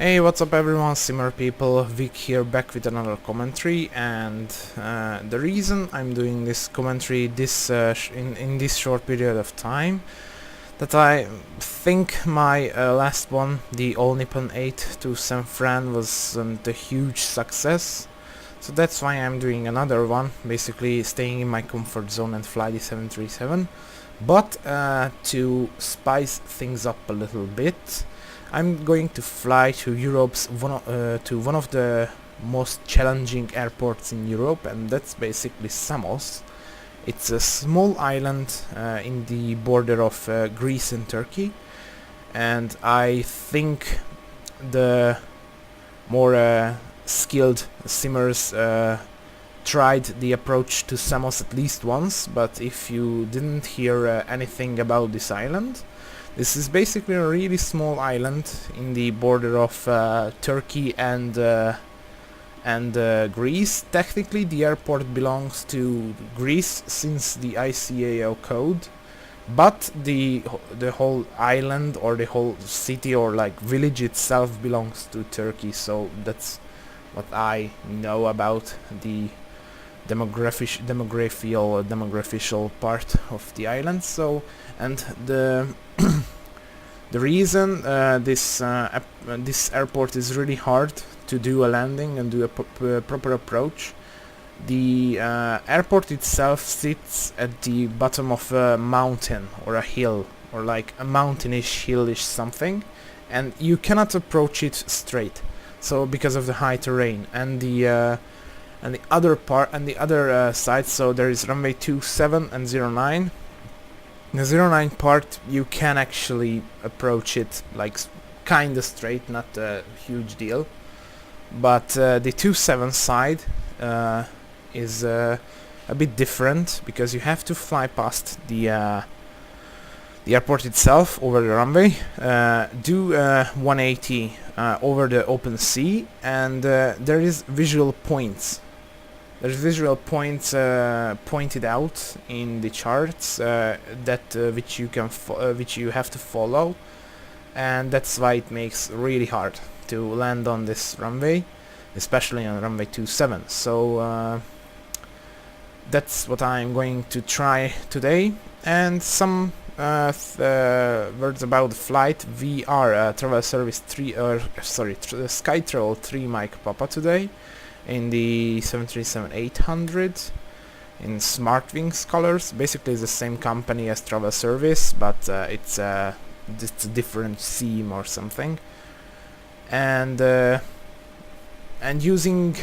Hey, what's up everyone, Simmer people, Vic here back with another commentary, and the reason I'm doing this commentary in this short period of time, that I think my last one, the All Nippon 8 to San Fran, was a huge success. So that's why I'm doing another one, basically staying in my comfort zone and fly the 737. But to spice things up a little bit, I'm going to fly to Europe's one of the most challenging airports in Europe, and that's basically Samos. It's a small island in the border of Greece and Turkey, and I think the more skilled simmers tried the approach to Samos at least once. But if you didn't hear anything about this island, this is basically a really small island in the border of Turkey and Greece. Technically the airport belongs to Greece since the ICAO code, but the whole island or the whole city or like village itself belongs to Turkey. So that's what I know about the demographical part of the island. So, and the the reason this airport is really hard to do a landing and do a proper approach, the airport itself sits at the bottom of a mountain or a hill, or like a mountainish hillish something, and you cannot approach it straight, so because of the high terrain. And the other side, so there is runway 27 and 09. The 09 part, you can actually approach it like kinda straight, not a huge deal, but the 27 side is a bit different, because you have to fly past the airport itself over the runway, do 180 over the open sea, and there is visual points. There's visual points pointed out in the charts which you have to follow, and that's why it makes really hard to land on this runway, especially on runway 27. So that's what I'm going to try today. And some words about the flight. We are travel service 3, Skytroll 3 Mike Papa today, in the 737-800 in SmartWings colors. Basically it's the same company as Travel Service, but it's a different theme or something. And using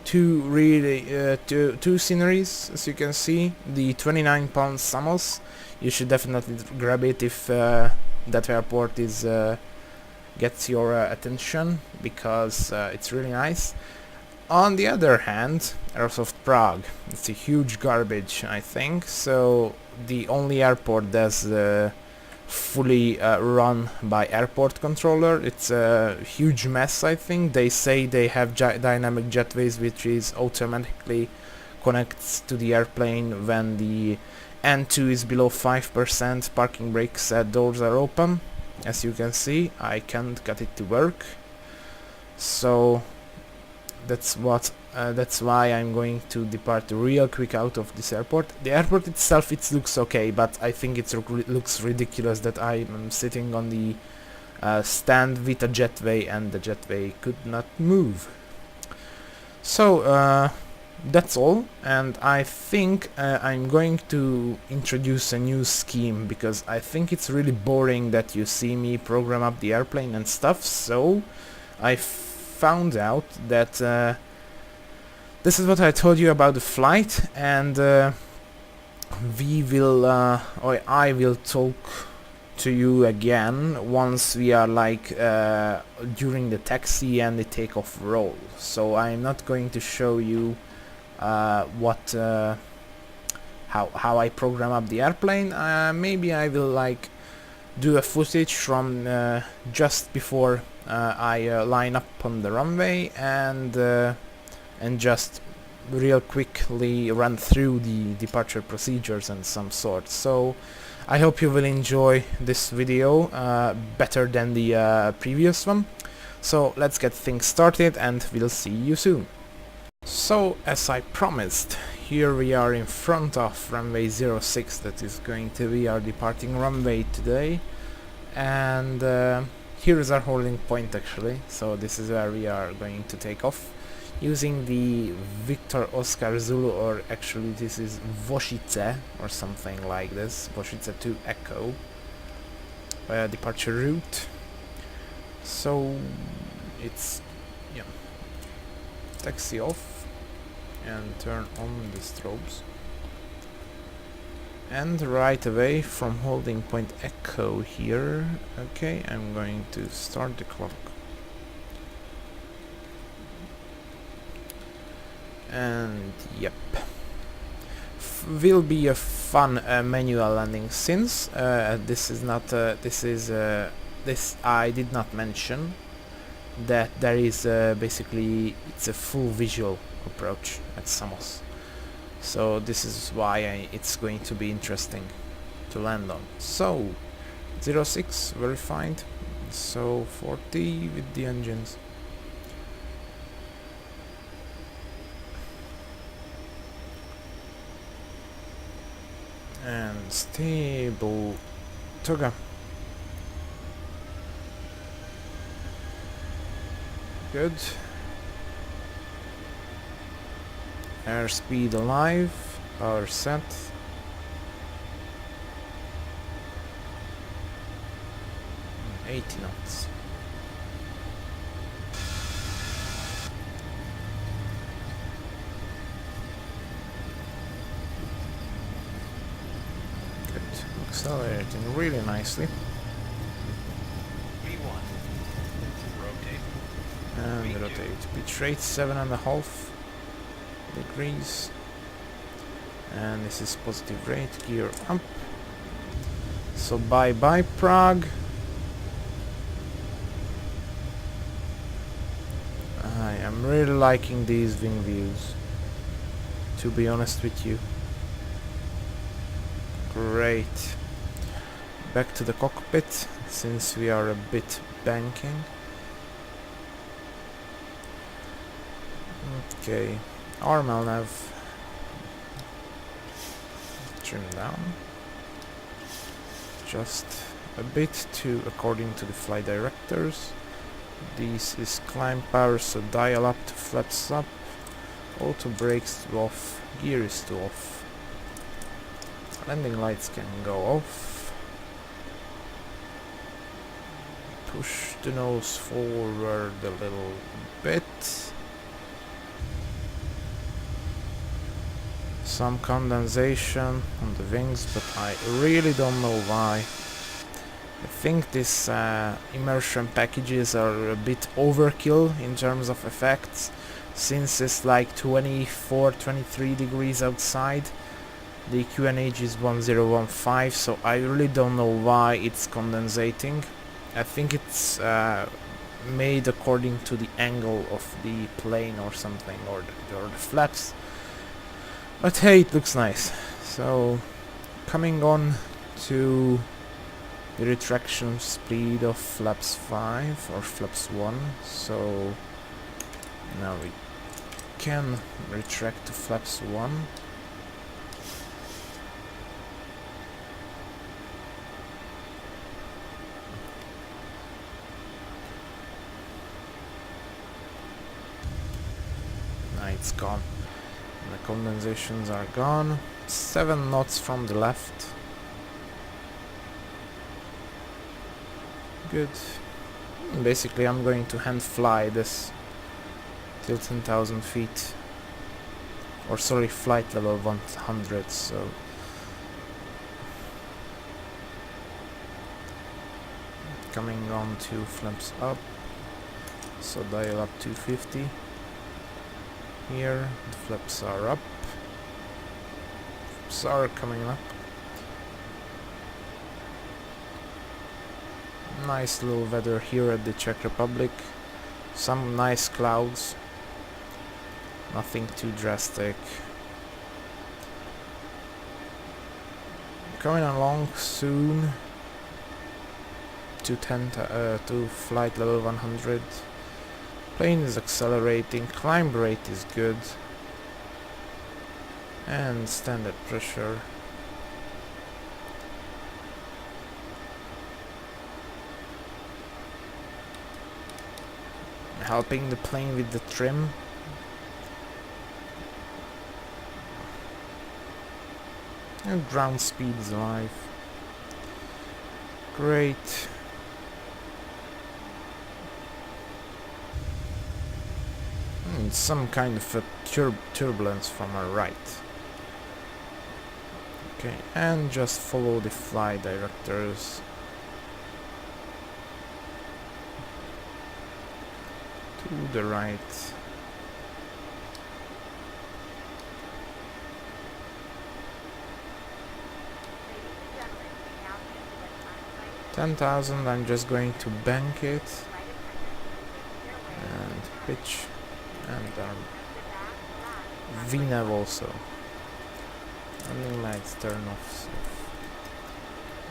two sceneries, as you can see. The 29-pound Samos, you should definitely grab it if that airport is gets your attention, because it's really nice. On the other hand, Aerosoft Prague, it's a huge garbage, I think. So the only airport that's fully run by airport controller. It's a huge mess, I think. They say they have dynamic jetways, which is automatically connects to the airplane when the N2 is below 5%. Parking brakes doors are open. As you can see, I can't get it to work. So that's why I'm going to depart real quick out of this airport. The airport itself, it looks okay, but I think it looks ridiculous that I'm sitting on the stand with a jetway and the jetway could not move. So that's all, and I think I'm going to introduce a new scheme, because I think it's really boring that you see me program up the airplane and stuff. So I found out that this is what I told you about the flight, and we will or I will talk to you again once we are like during the taxi and the takeoff roll. So I'm not going to show you how I program up the airplane. Maybe I will like do a footage from just before I line up on the runway, and just real quickly run through the departure procedures and some sort. So I hope you will enjoy this video better than the previous one. So let's get things started and we'll see you soon. So as I promised, here we are in front of runway 06, that is going to be our departing runway today, and here is our holding point actually. So this is where we are going to take off using the Victor Oscar Zulu, or actually this is Wosice or something like this, Wosice to Echo departure route. So it's, yeah, taxi off and turn on the strobes, and right away from holding point Echo here, okay, I'm going to start the clock. And yep, will be a fun manual landing, since this is not this I did not mention that there is basically it's a full visual approach at Samos, so this is why it's going to be interesting to land on. So 06 verified, so 40 with the engines. And stable Toga. Good. Airspeed alive. Power set. And 80 knots. Accelerating really nicely. And rotate. Pitch rate 7.5 degrees. And this is positive rate. Gear up. So bye bye Prague. I am really liking these wing views, to be honest with you. Great. Back to the cockpit, since we are a bit banking. Okay, Armal nav trim down just a bit to according to the flight directors. This is climb power, so dial up to flaps up, auto brakes to off, gear is to off, landing lights can go off. Push the nose forward a little bit. Some condensation on the wings, but I really don't know why. I think these immersion packages are a bit overkill in terms of effects, since it's like 24-23 degrees outside. The QNH is 1015, so I really don't know why it's condensating. I think it's made according to the angle of the plane or something, or the flaps. But hey, it looks nice. So coming on to the retraction speed of flaps 5 or flaps 1. So now we can retract to flaps 1. It's gone. The condensations are gone. 7 knots from the left. Good. Basically I'm going to hand fly this till 10,000 feet. Or sorry, flight level 100, so coming on to flaps up. So dial up 250. Here, the flaps are up. Flaps are coming up. Nice little weather here at the Czech Republic. Some nice clouds. Nothing too drastic. Coming along soon to flight level 100. Plane is accelerating, climb rate is good, and standard pressure. Helping the plane with the trim. And ground speed is alive. Great. Some kind of a turbulence from our right. Okay, and just follow the flight directors. To the right. $10,000, I'm just going to bank it. And pitch. And VNAV also. Landing lights turn off. So.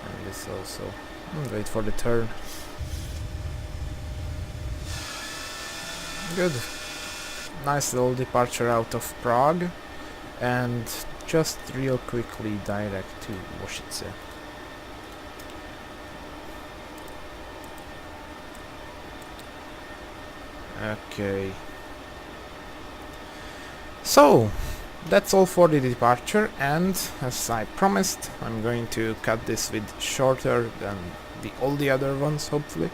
And this also. Wait for the turn. Good. Nice little departure out of Prague. And just real quickly direct to Woshice. Okay. So, that's all for the departure, and as I promised, I'm going to cut this with shorter than all the other ones, hopefully.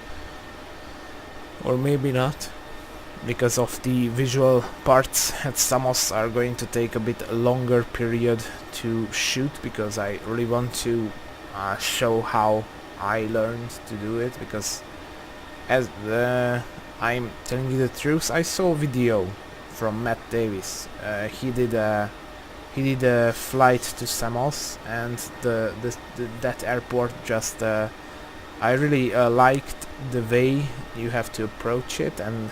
Or maybe not, because of the visual parts at Samos are going to take a bit longer period to shoot, because I really want to show how I learned to do it, because as I'm telling you the truth, I saw a video from Matt Davis. He did a flight to Samos, and that airport just I really liked the way you have to approach it, and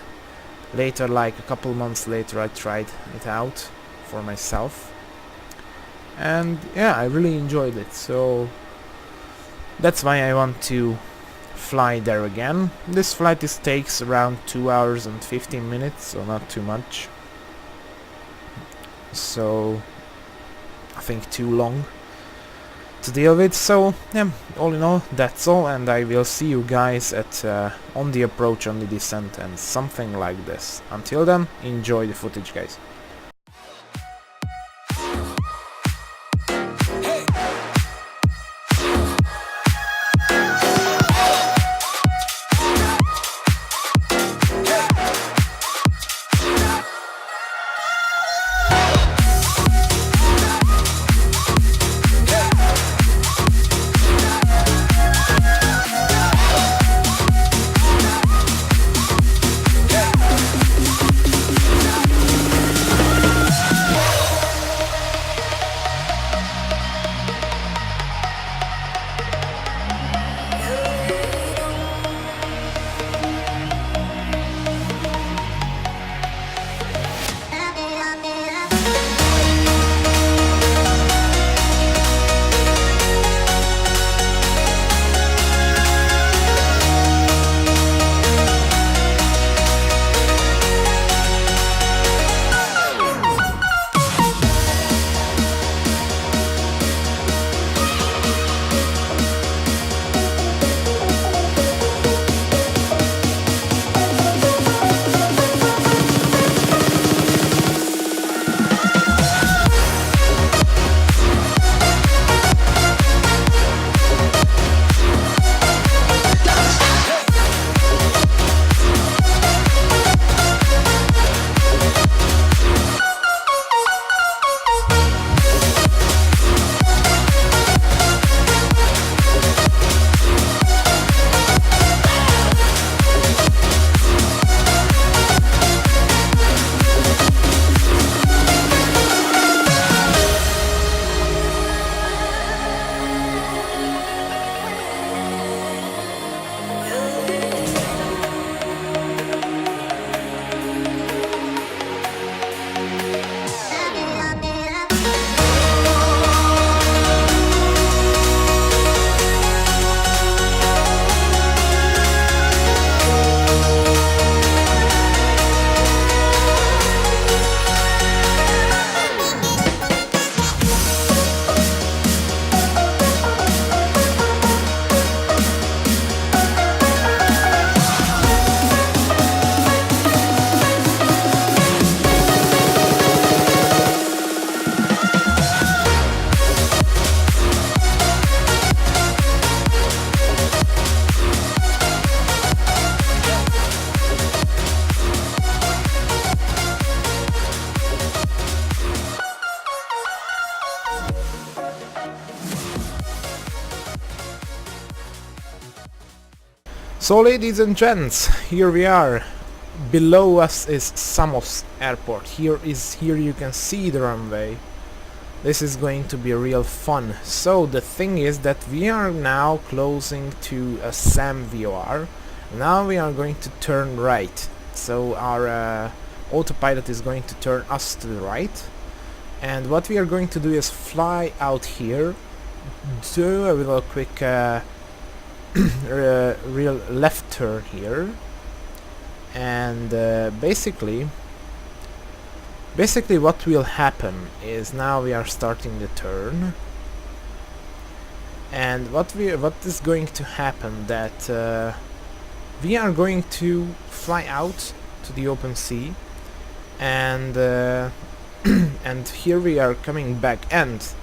later, like a couple months later, I tried it out for myself, and yeah, I really enjoyed it. So that's why I want to fly there again. This flight takes around 2 hours and 15 minutes, so not too much. So I think too long to deal with. So yeah, all in all, that's all, and I will see you guys at on the approach, on the descent, and something like this. Until then, enjoy the footage, guys. So ladies and gents, here we are. Below us is Samos airport. Here you can see the runway. This is going to be real fun. So the thing is that we are now closing to a SAM VOR. Now we are going to turn right. So our autopilot is going to turn us to the right. And what we are going to do is fly out here, do a little quick real left turn here, and basically what will happen is now we are starting the turn, and what is going to happen that we are going to fly out to the open sea, and and here we are coming back, and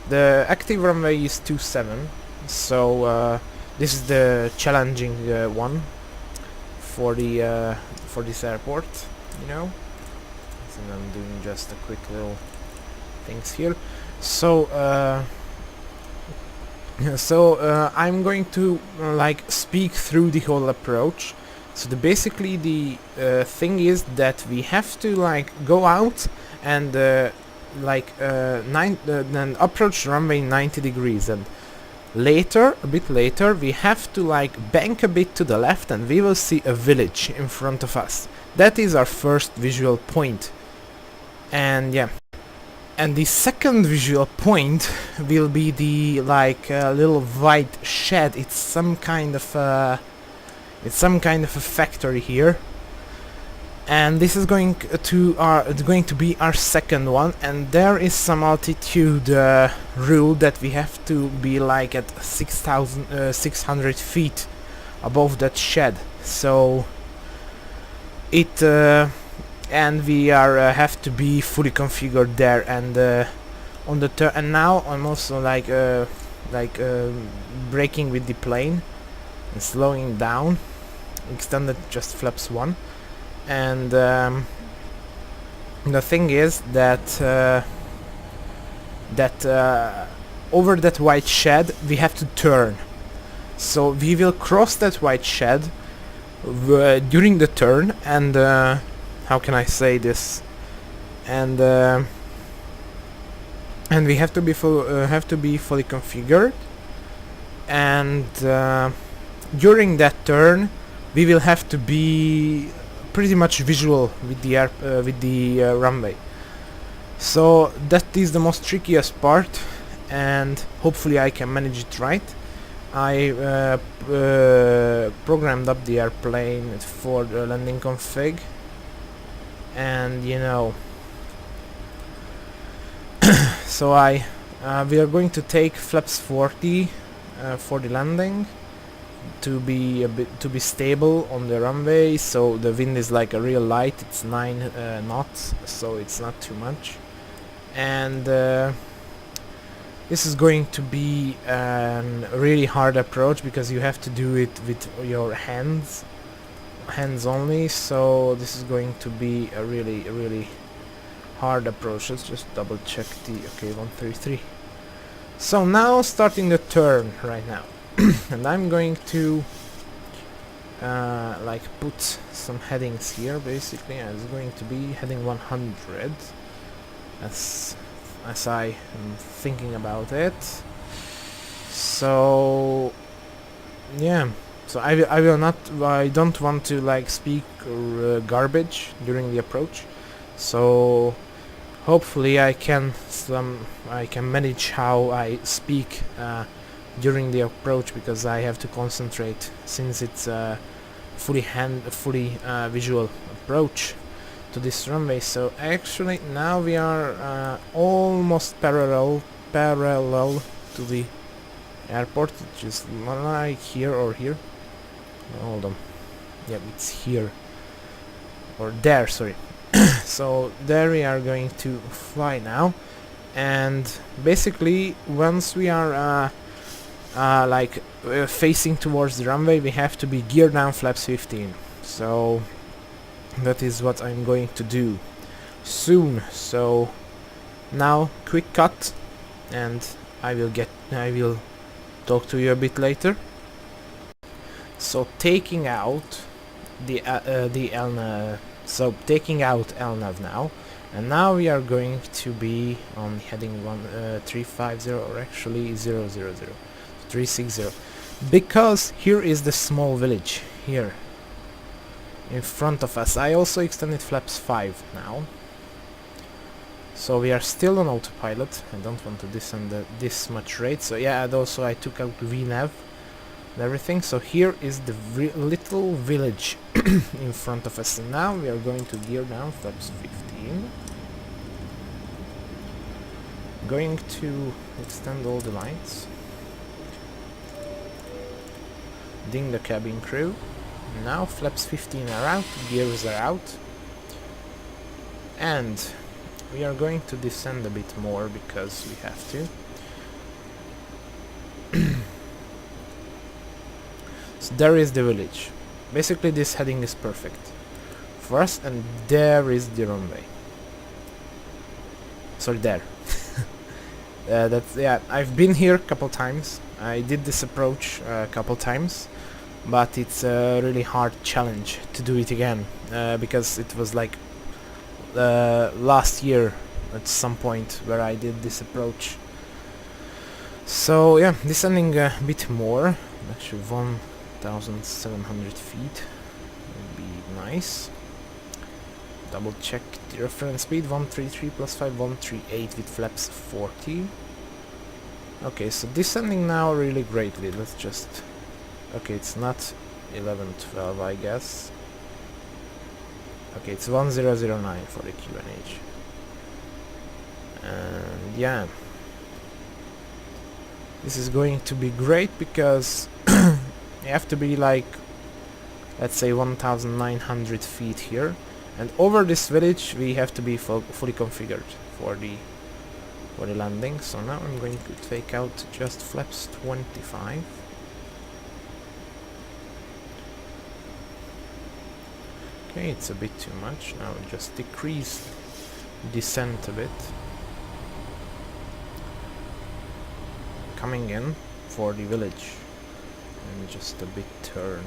the active runway is 27, so this is the challenging one for this airport, you know. So I'm doing just a quick little things here. So I'm going to like speak through the whole approach. So basically the thing is that we have to like go out and then approach the runway 90 degrees, and later, a bit later, we have to like bank a bit to the left, and we will see a village in front of us. That is our first visual point. And yeah, and the second visual point will be the like little white shed. It's some kind of a factory here, and this is going to be our second one. And there is some altitude rule that we have to be like at 6,600 feet above that shed. So it and we are have to be fully configured there, and on the turn. And now I'm also like braking with the plane and slowing down, extended just flaps 1. And the thing is that over that white shed we have to turn. So we will cross that white shed during the turn, and how can I say this? And we have to be fully configured. And during that turn, we will have to be pretty much visual with the runway. So that is the most trickiest part, and hopefully I can manage it right. I programmed up the airplane for the landing config, and you know, so we are going to take flaps 40 for the landing, to be stable on the runway. So the wind is like a real light, it's 9 knots, so it's not too much. And this is going to be a really hard approach, because you have to do it with your hands only. So this is going to be a really hard approach. Let's just double check the okay, 133. So now starting the turn right now. And I'm going to like put some headings here. Basically, it's going to be heading 100 as I am thinking about it. So yeah, so I don't want to like speak garbage during the approach. So hopefully I can manage how I speak during the approach, because I have to concentrate, since it's a fully visual approach to this runway. So actually now we are almost parallel to the airport, which is like here or here. Hold on, yeah, it's here or there, sorry. So there we are going to fly now, and basically once we are facing towards the runway, we have to be gear down flaps 15. So that is what I'm going to do soon. So now quick cut, and I will talk to you a bit later. So taking out the taking out LNAV now, and now we are going to be on heading 350, or actually 360, because here is the small village here in front of us. I also extended flaps 5 now, so we are still on autopilot. I don't want to descend this much rate, so yeah, and also I took out VNAV and everything. So here is the little village in front of us, and now we are going to gear down flaps 15, going to extend all the lights, ding the cabin crew. Now flaps 15 are out, gears are out, and we are going to descend a bit more because we have to. So there is the village. Basically this heading is perfect for us, and there is the runway. Sorry, there. That's, yeah, I've been here a couple times. I did this approach a couple times, but it's a really hard challenge to do it again, because it was like last year at some point where I did this approach. So yeah, descending a bit more, actually 1,700 feet would be nice. Double check the reference speed, 133 plus 5, 138 with flaps 40. Okay, so descending now really greatly. Let's just... okay, it's not 1112, I guess. Okay, it's 1009 for the QNH. And yeah, this is going to be great because you have to be like, let's say 1,900 feet here, and over this village we have to be fully configured for the landing. So now I'm going to take out just flaps 25. Okay, it's a bit too much. Now we'll just decrease descent a bit. Coming in for the village, and just a bit turn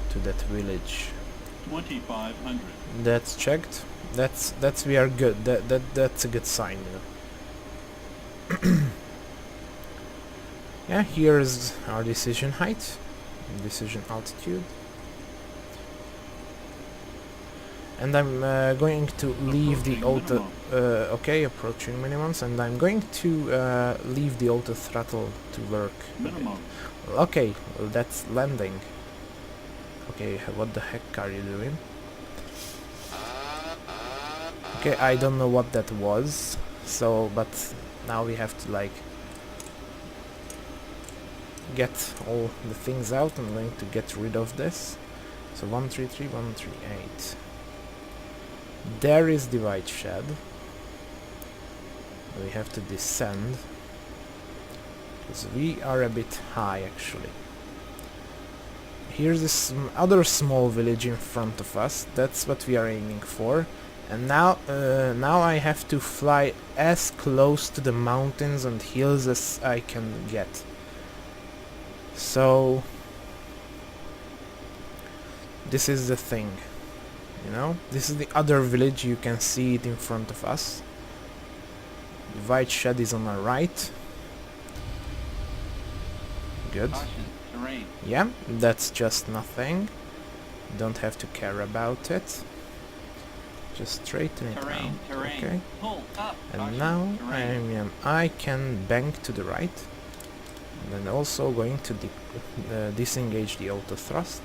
to that village. 2,500. That's checked. That's we are good. That's a good sign, you know. Yeah, here's our decision height, decision altitude. And I'm going to leave the auto... okay, approaching minimums, and I'm going to leave the auto throttle to work. Minimum. Okay, well, that's landing. Okay, what the heck are you doing? Okay, I don't know what that was, so, but now we have to like get all the things out. I'm going to get rid of this. So 133, 138. There is the white shed. We have to descend because we are a bit high actually. Here's this other small village in front of us. That's what we are aiming for. And now I have to fly as close to the mountains and hills as I can get. So this is the thing. You know, this is the other village. You can see it in front of us. The white shed is on our right. Good. Yeah, that's just nothing. Don't have to care about it. Just straighten it out. Okay. And now I can bank to the right. And then also going to disengage the auto thrust.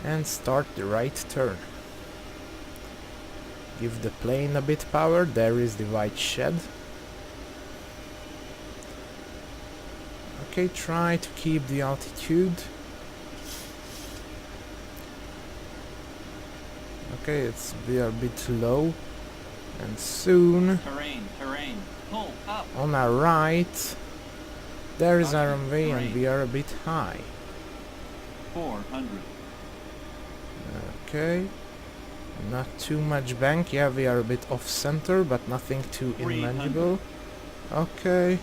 And start the right turn. Give the plane a bit power. There is the white shed. Okay, try to keep the altitude. Okay, we are a bit low, and soon Pull up. On our right there is our runway, and we are a bit high. 400. Okay, not too much bank. Yeah, we are a bit off center, but nothing too inmanageable. Okay,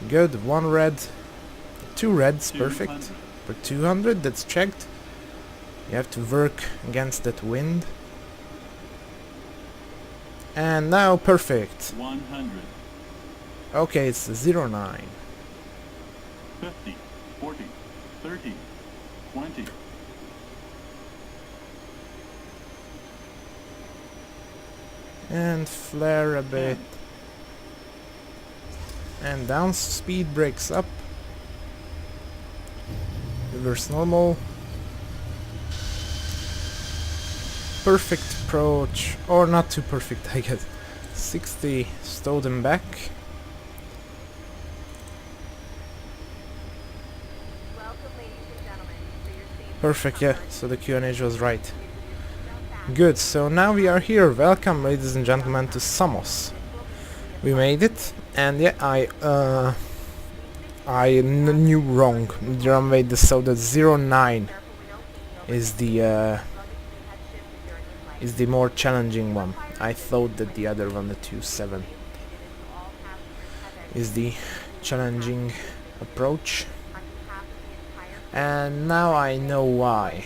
Good, 1 red, 2 reds, 200. perfect. For 200, that's checked. You have to work against that wind. And now perfect. 100. Okay, it's 09. 50. 40. 30. 20. And flare a bit. And down speed breaks up. Reverse normal. Perfect approach, or not too perfect I guess. 60, stow them back. Perfect, yeah, so the QNH was right. Good, so now we are here. Welcome, ladies and gentlemen, to Samos. We made it, and yeah, I knew wrong. The runway, so the 09 is the more challenging one. I thought that the other one, the 27, is the challenging approach. And now I know why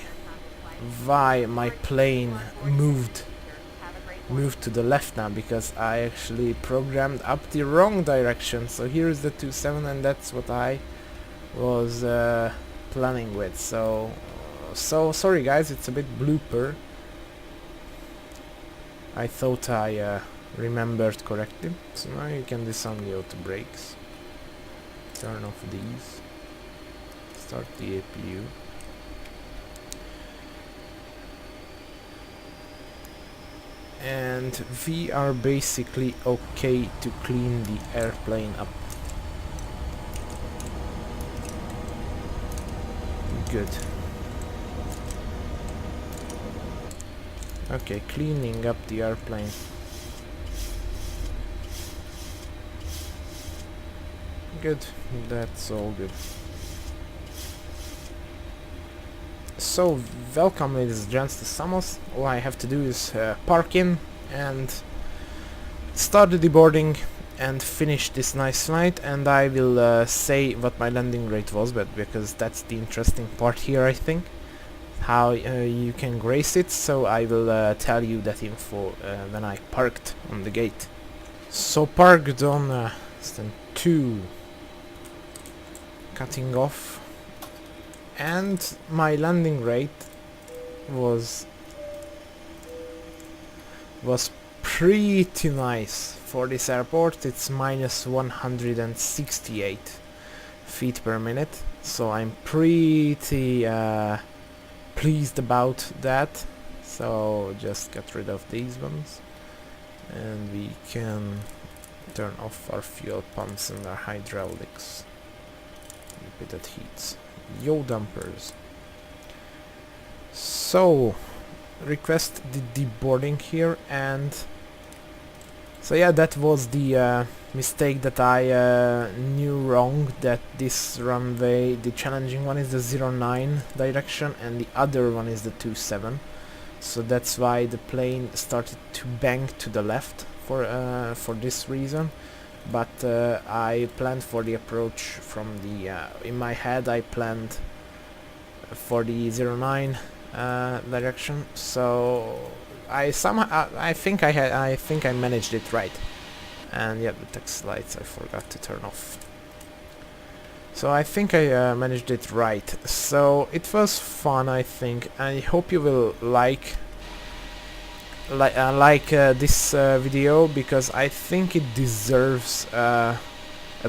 my plane moved to the left now, because I actually programmed up the wrong direction. So here is the 27, and that's what I was planning with. So sorry guys, it's a bit blooper. I thought I remembered correctly. So now you can disarm the auto brakes, turn off these, start the APU. And we are basically okay to clean the airplane up. Good. Okay, cleaning up the airplane. Good, that's all good. So, welcome ladies and gents to Samos. All I have to do is park in and start the deboarding and finish this nice flight, and I will say what my landing rate was, but because that's the interesting part here, I think. How you can grace it, so I will tell you that info when I parked on the gate. So parked on stand 2, cutting off, and my landing rate was pretty nice for this airport. It's minus 168 feet per minute, so I'm pretty pleased about that. So just get rid of these ones, and we can turn off our fuel pumps and our hydraulics. A bit that heats. Yaw dampers. So request the deboarding here, and so yeah, that was the mistake that I knew wrong, that this runway, the challenging one is the 09 direction and the other one is the 27. So that's why the plane started to bank to the left for this reason. But I planned for the approach from the in my head I planned for the 09 direction. So I think I managed it right. And yeah, the text lights I forgot to turn off. So I think I managed it right. So it was fun, I think. I hope you will like this video, because I think it deserves a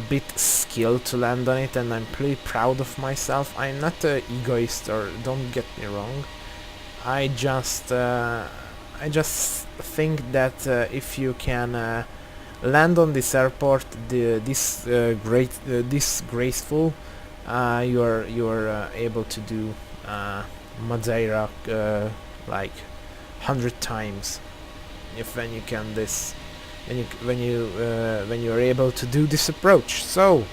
bit skill to land on it, and I'm pretty proud of myself. I'm not an egoist, or don't get me wrong. I just think that if you can land on this airport this graceful, you're able to do Madeira like 100 times when you're able to do this approach. So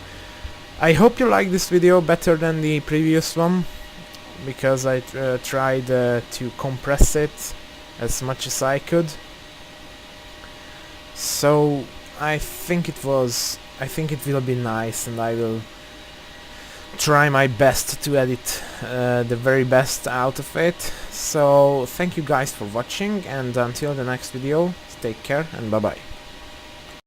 I hope you like this video better than the previous one, because I tried to compress it as much as I could. So I think it will be nice, and I will try my best to edit the very best out of it. So thank you guys for watching, and until the next video, take care and bye bye.